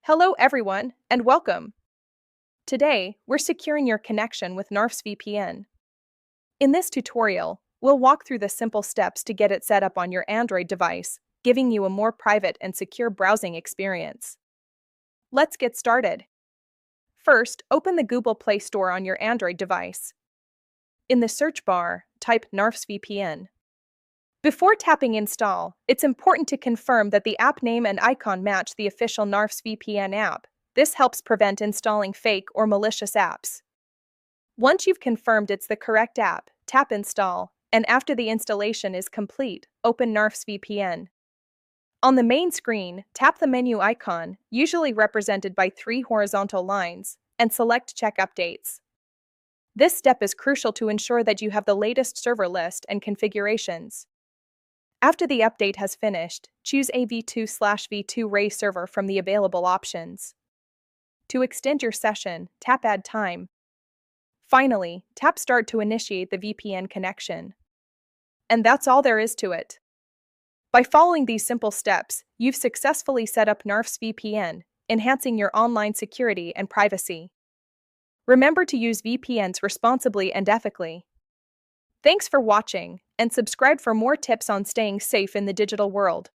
Hello everyone, and welcome. Today, we're securing your connection with Knarfs VPN. In this tutorial, we'll walk through the simple steps to get it set up on your Android device, giving you a more private and secure browsing experience. Let's get started. First, open the Google Play Store on your Android device. In the search bar, type Knarfs VPN. Before tapping Install, it's important to confirm that the app name and icon match the official Knarfs VPN app. This helps prevent installing fake or malicious apps. Once you've confirmed it's the correct app, tap Install, and after the installation is complete, open Knarfs VPN. On the main screen, tap the menu icon, usually represented by 3 horizontal lines, and select Check Updates. This step is crucial to ensure that you have the latest server list and configurations. After the update has finished, choose a V2/V2Ray server from the available options. To extend your session, tap Add Time. Finally, tap Start to initiate the VPN connection. And that's all there is to it. By following these simple steps, you've successfully set up Knarfs VPN, enhancing your online security and privacy. Remember to use VPNs responsibly and ethically. Thanks for watching, and subscribe for more tips on staying safe in the digital world.